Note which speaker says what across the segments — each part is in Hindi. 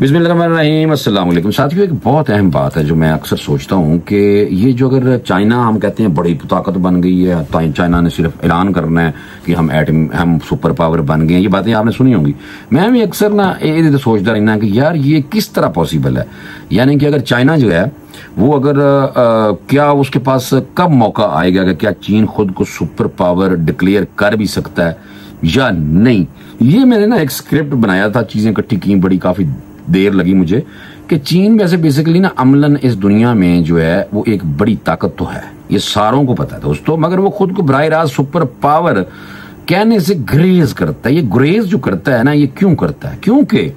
Speaker 1: बिस्मिल्लाहिर्रहमानिर्रहीम। अस्सलाम वालेकुम साथियों, एक बहुत अहम बात है जो मैं अक्सर सोचता हूँ कि ये जो अगर चाइना हम कहते हैं बड़ी ताकत बन गई है, चाइना ने सिर्फ ऐलान करना है कि हम सुपर पावर बन गए हैं, ये बातें आपने सुनी होंगी। मैं भी अक्सर ना ये सोचता रहना कि यार ये किस तरह पॉसिबल है। यानी कि अगर चाइना जो है वो अगर क्या उसके पास कब मौका आएगा कि क्या चीन खुद को सुपर पावर डिक्लेयर कर भी सकता है या नहीं। ये मैंने ना एक स्क्रिप्ट बनाया था, चीजें इकट्ठी की, बड़ी काफी देर लगी मुझे कि चीन वैसे बेसिकली ना अमलन इस दुनिया में जो है वो एक बड़ी ताकत तो है, ये सारों को पता है दोस्तों, मगर वो खुद को बराह रास्त सुपर पावर कहने से ग्रेज करता है। ये ग्रेज जो करता है ना, ये क्यों करता है? क्योंकि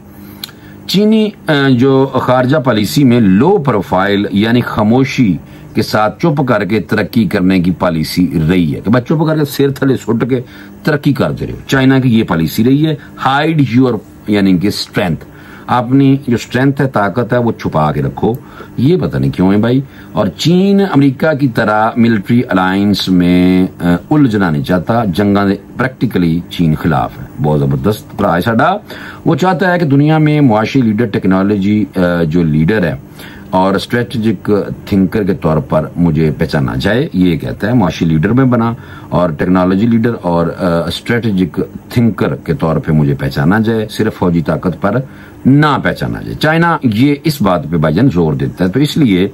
Speaker 1: चीनी जो खारजा पॉलिसी में लो प्रोफाइल यानी खामोशी के साथ चुप करके तरक्की करने की पॉलिसी रही है कि बस चुप करके सिर थले सुट के तरक्की करते रहो। चाइना की ये पॉलिसी रही है, हाइड योर यानी कि स्ट्रेंथ, अपनी जो स्ट्रेंथ है, ताकत है, वो छुपा के रखो। ये पता नहीं क्यों है भाई। और चीन अमेरिका की तरह मिलिट्री अलायंस में उलझना नहीं चाहता, जंगा प्रैक्टिकली चीन खिलाफ है। बहुत जबरदस्त भरा है साडा। वो चाहता है कि दुनिया में मुआशी लीडर, टेक्नोलॉजी जो लीडर है और स्ट्रेटेजिक थिंकर के तौर पर मुझे पहचाना जाए। ये कहता है मुआशी लीडर में बना और टेक्नोलॉजी लीडर और स्ट्रेटेजिक थिंकर के तौर पे मुझे पहचाना जाए, सिर्फ फौजी ताकत पर ना पहचाना जाए। चाइना ये इस बात पे भाईजान जोर देता है। तो इसलिए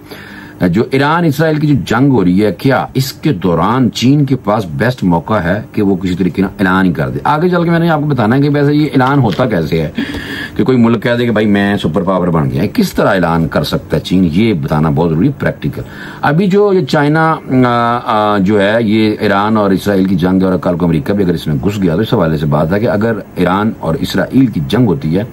Speaker 1: जो ईरान इसराइल की जो जंग हो रही है, क्या इसके दौरान चीन के पास बेस्ट मौका है कि वो किसी तरीके का ऐलान ही कर दे। आगे चल के मैंने आपको बताना है कि वैसे ये ऐलान होता कैसे है कि कोई मुल्क कह दे कि भाई मैं सुपर पावर बन गया है, किस तरह ऐलान कर सकता है चीन, ये बताना बहुत जरूरी, प्रैक्टिकल। अभी जो ये चाइना जो है ये ईरान और इसराइल की जंग, और कल को अमेरिका भी अगर इसमें घुस गया तो इस हवाले से बात है कि अगर ईरान और इसराइल की जंग होती है,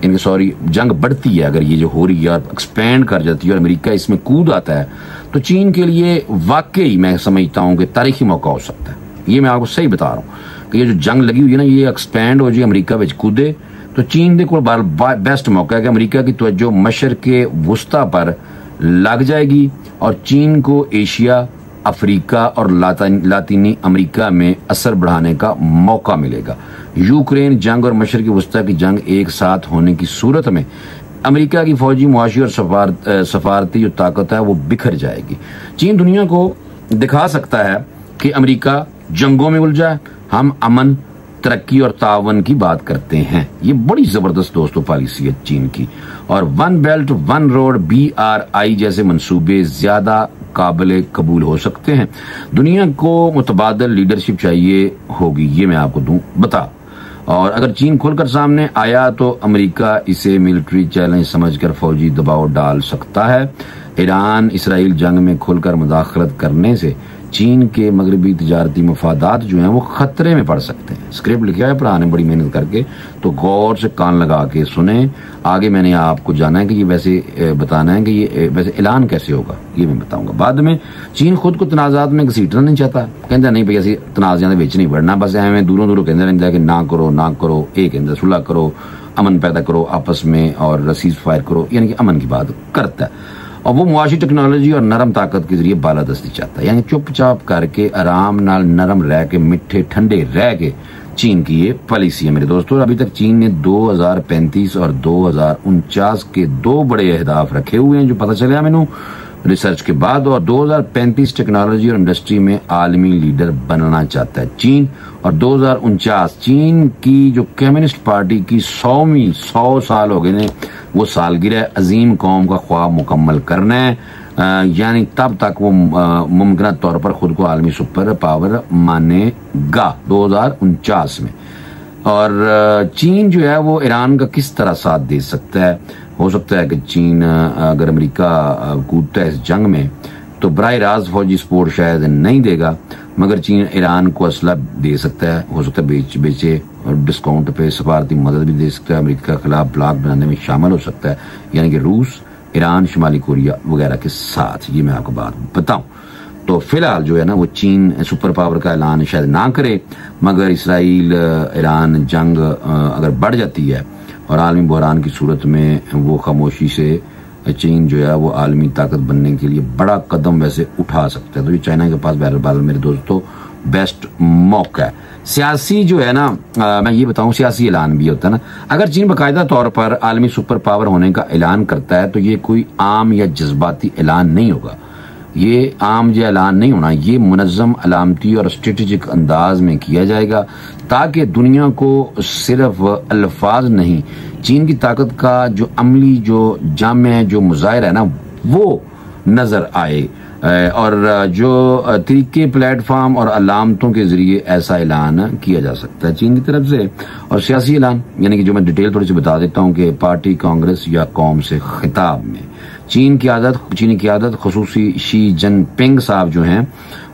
Speaker 1: इनकी जंग बढ़ती है, अगर ये जो हो रही है और एक्सपेंड कर जाती है और अमेरिका इसमें कूद आता है, तो चीन के लिए वाकई मैं समझता हूं कि तारीखी मौका हो सकता है। ये मैं आपको सही बता रहा हूं कि ये जो जंग लगी हुई है ना, ये एक्सपेंड हो जाए, अमेरिका विच कूदे, तो चीन के कोल बेस्ट मौका है कि अमेरिका की तवज्जो मशरक़े वुस्ता पर लग जाएगी और चीन को एशिया, अफ्रीका और लातीनी अमेरिका में असर बढ़ाने का मौका मिलेगा। यूक्रेन जंग और मशरक़ी वस्ता की जंग एक साथ होने की सूरत में अमेरिका की फौजी, मुआशी और सफारती जो ताकत है वो बिखर जाएगी। चीन दुनिया को दिखा सकता है कि अमेरिका जंगों में उलझा है, हम अमन, तरक्की और तावन की बात करते हैं। ये बड़ी जबरदस्त दोस्तों पॉलिसी है चीन की। और one belt one road, BRI जैसे मंसूबे ज्यादा काबिल कबूल हो सकते हैं। दुनिया को मुतबादल लीडरशिप चाहिए होगी, ये मैं आपको दूं बता। और अगर चीन खुलकर सामने आया तो अमेरिका इसे मिलिट्री चैलेंज समझकर फौजी दबाव डाल सकता है। ईरान इसराइल जंग में खुलकर मुदाखलत करने से चीन के मगरबी तिजारती मफादात जो हैं वो खतरे में पड़ सकते हैं। स्क्रिप्ट लिखा है पढ़ाने बड़ी मेहनत करके, तो गौर से कान लगा के सुने। आगे मैंने आपको जाना है कि ये वैसे बताना है कि ये वैसे ऐलान कैसे होगा, ये मैं बताऊंगा बाद में। चीन खुद को तनाजात में घसीटना नहीं चाहता, कहता नहीं भाई असं तनाज़ियां दे विच नहीं बढ़ना, बस एवं दूरों दूरों कहता रहता है कि ना करो ना करो, ये कहता सुलह करो, अमन पैदा करो आपस में और सीज फायर करो, यानी कि अमन की बात करता है। और वो मुआशी टेक्नोलॉजी और नरम ताकत के जरिए बालादस्ती चाहता है, यानी चुपचाप करके आराम नाल नरम रह के, मिठे ठंडे रह के चीन की ये पॉलिसी है मेरे दोस्तों। अभी तक चीन ने 2035 और 2049 के दो बड़े अहदाफ रखे हुए हैं जो पता चला मैनू रिसर्च के बाद। और 2035 टेक्नोलॉजी और इंडस्ट्री में आलमी लीडर बनना चाहता है चीन। और 2049 चीन की जो कम्युनिस्ट पार्टी की 100 साल हो गए ने, वो सालगिरह अजीम कौम का ख्वाब मुकम्मल करना है, यानी तब तक वो मुमकिन तौर पर खुद को आलमी सुपर पावर मानेगा 2049 में। और चीन जो है वो ईरान का किस तरह साथ दे सकता है? हो सकता है कि चीन अगर अमेरिका कूदता है इस जंग में तो बराह रास्त फौजी सपोर्ट शायद नहीं देगा, मगर चीन ईरान को असला दे सकता है, हो सकता है बेचे और डिस्काउंट पे सफारती मदद भी दे सकता है, अमेरिका के खिलाफ ब्लॉक बनाने में शामिल हो सकता है, यानी कि रूस, ईरान, शुमाली कोरिया वगैरह के साथ। ये मैं आपको बात बताऊं तो फिलहाल जो है ना वो चीन सुपर पावर का ऐलान शायद ना करे, मगर इसराइल ईरान जंग अगर बढ़ जाती है और आलमी बहरान की सूरत में वो खामोशी से चीन जो है वो आलमी ताकत बनने के लिए बड़ा कदम वैसे उठा सकता है। तो ये चाइना के पास बहरहाल मेरे दोस्तों बेस्ट मौका है। सियासी जो है ना, मैं ये बताऊं, सियासी ऐलान भी होता है ना। अगर चीन बाकायदा तौर पर आलमी सुपर पावर होने का ऐलान करता है तो ये कोई आम या जज्बाती ऐलान नहीं होगा, ये आम या ऐलान नहीं होना, ये मुनज़्ज़म, अलामती और स्ट्रेटेजिक अंदाज में किया जाएगा ताकि दुनिया को सिर्फ अल्फाज नहीं, चीन की ताकत का जो अमली, जो जामे, जो मुज़ाहिरा है ना, वो नजर आए और जो तरीके, प्लेटफॉर्म और अलामतों के जरिए ऐसा ऐलान किया जा सकता है चीन की तरफ से। और सियासी ऐलान यानी कि जो मैं डिटेल थोड़ी सी बता देता हूं कि पार्टी, कांग्रेस या कौम से खिताब में चीनी क़यादत खुसूसी शी जिनपिंग साहब जो हैं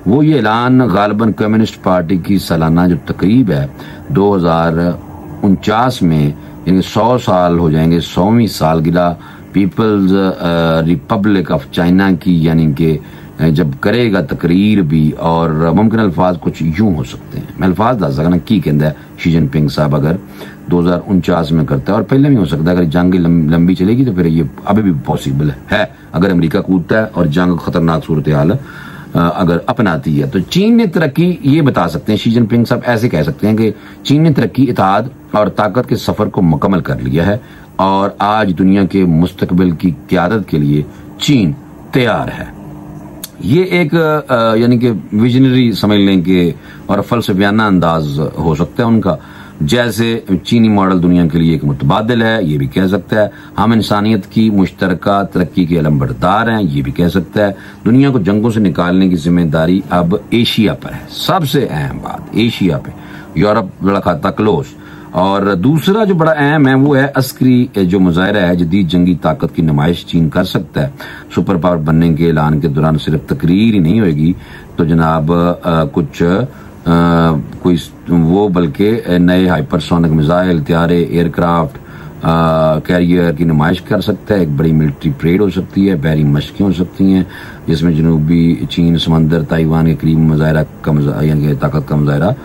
Speaker 1: वो ये ऐलान गालिबन कम्युनिस्ट पार्टी की सालाना जो तकरीब है 2049 में, यानी 100 साल हो जाएंगे, 100वीं सालगिरह पीपल्स रिपब्लिक ऑफ चाइना की, यानी कि जब करेगा तकरीर भी। और मुमकिन अल्फाज कुछ यूं हो सकते हैं, मैं अल्फाज दस सकना की कहता है शी जिनपिंग साहब अगर 2049 में करता है, और पहले भी हो सकता है अगर जंग लंबी चलेगी तो फिर ये अभी भी पॉसिबल है अगर अमेरिका कूदता है और जंग खतरनाक सूरत हाल अगर अपनाती है। तो चीन ने तरक्की, ये बता सकते हैं शी जिनपिंग साहब, ऐसे कह सकते हैं कि चीन ने तरक्की, इत्तेहाद और ताकत के सफर को मुकम्मल कर लिया है और आज दुनिया के मुस्तकबिल की क़यादत के लिए चीन तैयार है। ये एक यानी कि विजनरी समझ लें कि और फलसफियाना अंदाज हो सकता है उनका, जैसे चीनी मॉडल दुनिया के लिए एक मुतबादिल है, ये भी कह सकता है। हम इंसानियत की मुश्तरका तरक्की के अलंबरदार हैं, ये भी कह सकता है। दुनिया को जंगों से निकालने की जिम्मेदारी अब एशिया पर है, सबसे अहम बात एशिया पे, यूरोप बड़ा खाता क्लोज। और दूसरा जो बड़ा अहम है वो है अस्करी जो मुजाहिरा है, जदीद जंगी ताकत की नुमाइश चीन कर सकता है। सुपर पावर बनने के ऐलान के दौरान सिर्फ तकरीर ही नहीं होगी तो जनाब कुछ कोई वो, बल्कि नए हाइपरसोनिक मिसाइल, त्यारे, एयरक्राफ्ट कैरियर की नुमाइश कर सकता है। एक बड़ी मिलिट्री परेड हो सकती है, बहरी मशकें हो सकती हैं जिसमें जनूबी चीन समंदर, ताइवान के करीब मुजाहिरा का यानी ताकत का मुजाहिरा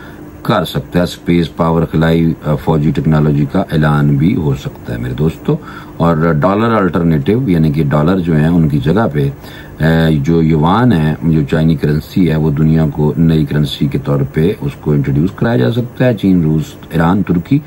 Speaker 1: कर सकता है। स्पेस पावर, खिलाई फौजी टेक्नोलॉजी का ऐलान भी हो सकता है मेरे दोस्तों। और डॉलर अल्टरनेटिव यानी कि डॉलर जो है उनकी जगह पे जो युवान है, जो चाइनी करेंसी है, वो दुनिया को नई करेंसी के तौर पे उसको इंट्रोड्यूस कराया जा सकता है। चीन, रूस, ईरान, तुर्की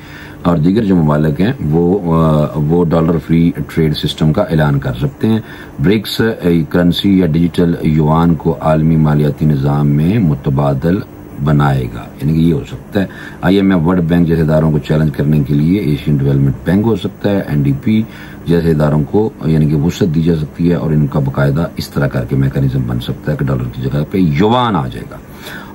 Speaker 1: और दीगर जो ममालिक हैं वो डॉलर फ्री ट्रेड सिस्टम का ऐलान कर सकते हैं। ब्रिक्स करेंसी या डिजिटल युवान को आलमी मालियाती निज़ाम में मुतबादल बनाएगा, यानी कि ये हो सकता है। IMF, वर्ल्ड बैंक जैसे इदारों को चैलेंज करने के लिए एशियन डेवलपमेंट बैंक हो सकता है। NDP जैसे इदारों को यानी कि वुसअत दी जा सकती है और इनका बाकायदा इस तरह करके मैकेनिज्म बन सकता है कि डॉलर की जगह पे युवान आ जाएगा।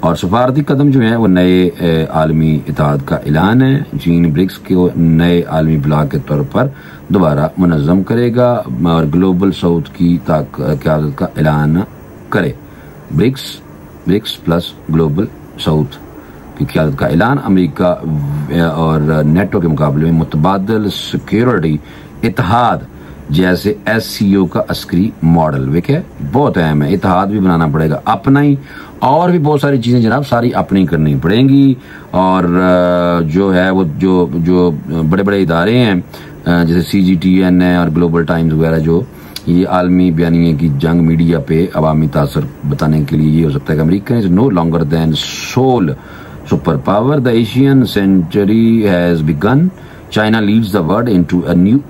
Speaker 1: और सफारती कदम जो है वो नए आलमी इत्तेहाद का ऐलान है। चीन ब्रिक्स के नए आलमी ब्लॉक के तौर पर दोबारा मुनज़्ज़म करेगा और ग्लोबल साउथ की क़यादत का ऐलान करे। ब्रिक्स प्लस ग्लोबल साउथ की क़यादत का ऐलान अमेरिका और नेटो के मुकाबले में मुतबादल सिक्योरिटी इत्तेहाद जैसे SCO का अस्करी मॉडल देखे बहुत अहम है। इत्तेहाद भी बनाना पड़ेगा अपना ही, और भी बहुत सारी चीजें जनाब सारी अपनी करनी पड़ेंगी। और जो है वो जो बड़े बड़े इदारे हैं जैसे CGTN है और ग्लोबल टाइम्स वगैरह, जो ये आलमी बयानिए की जंग मीडिया पे अवामी तासर बताने के लिए ये हो सकता है कि America is no longer then sole super power, the Asian century has begun, China leads the world into a new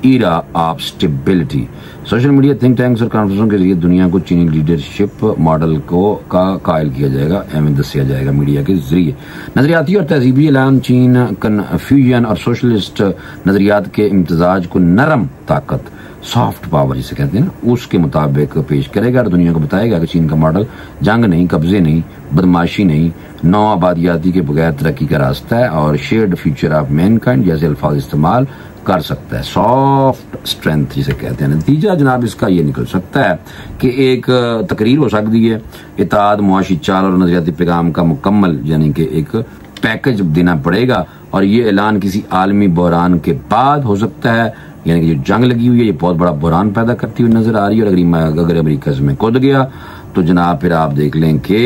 Speaker 1: era of stability. Social media, think tanks और कॉन्फ्रेंसों के जरिए दुनिया को चीनी लीडरशिप मॉडल का कायल किया जाएगा, एवं दसिया जाएगा मीडिया के जरिए। नजरियाती और तहजीबी ऐलान चीन कन्फ्यूजन और सोशलिस्ट नजरियात के इम्तजाज को नरम ताकत, सॉफ्ट पावर जिसे कहते हैं ना, उसके मुताबिक पेश करेगा और दुनिया को बताएगा कि चीन का मॉडल जंग नहीं, कब्जे नहीं, बदमाशी नहीं, नौ आबादियाती के बगैर तरक्की का रास्ता है और शेयर्ड फ्यूचर ऑफ मैनकाइंड जैसे अल्फाज इस्तेमाल कर सकता है। सॉफ्ट स्ट्रेंथ जिसे कहते हैं। नतीजा जनाब इसका ये निकल सकता है कि एक तकरीर हो सकती है, इत्तेहाद, मुआशी चाल और नजरियाती पैगाम का मुकम्मल यानी कि एक पैकेज देना पड़ेगा और ये ऐलान किसी आलमी बहरान के बाद हो सकता है, यानी कि जो जंग लगी हुई है ये बहुत बड़ा बहरान पैदा करती हुई नजर आ रही है। और अगर अमेरिका इसमें कूद गया तो जनाब फिर आप देख लें कि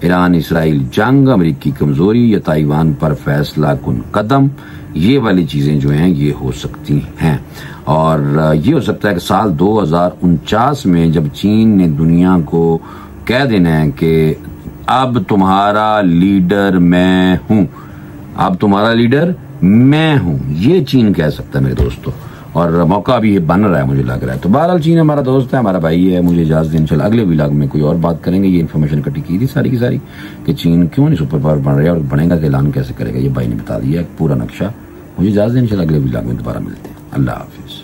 Speaker 1: ईरान इसराइल जंग, अमेरिकी कमजोरी या ताइवान पर फैसला कुन कदम, ये वाली चीजें जो हैं ये हो सकती हैं। और ये हो सकता है कि साल 2049 में जब चीन ने दुनिया को कह देना है कि अब तुम्हारा लीडर मैं हूं, अब तुम्हारा लीडर मैं हूं, ये चीन कह सकता है मेरे दोस्तों, और मौका भी बन रहा है मुझे लग रहा है। तो बहरहाल चीन हमारा दोस्त है, हमारा भाई है। मुझे इजाजत दें, इंशाल्लाह अगले व्लॉग में कोई और बात करेंगे। ये इन्फॉर्मेशन इकट्ठी की थी सारी की सारी कि चीन क्यों नहीं सुपर पावर बन रहा है और बनेगा तो ऐलान कैसे करेगा, ये भाई ने बता दिया पूरा नक्शा। मुझे इजाजत दें, इंशाल्लाह अगले व्लॉग में दोबारा मिलते हैं। अल्लाह हाफिज।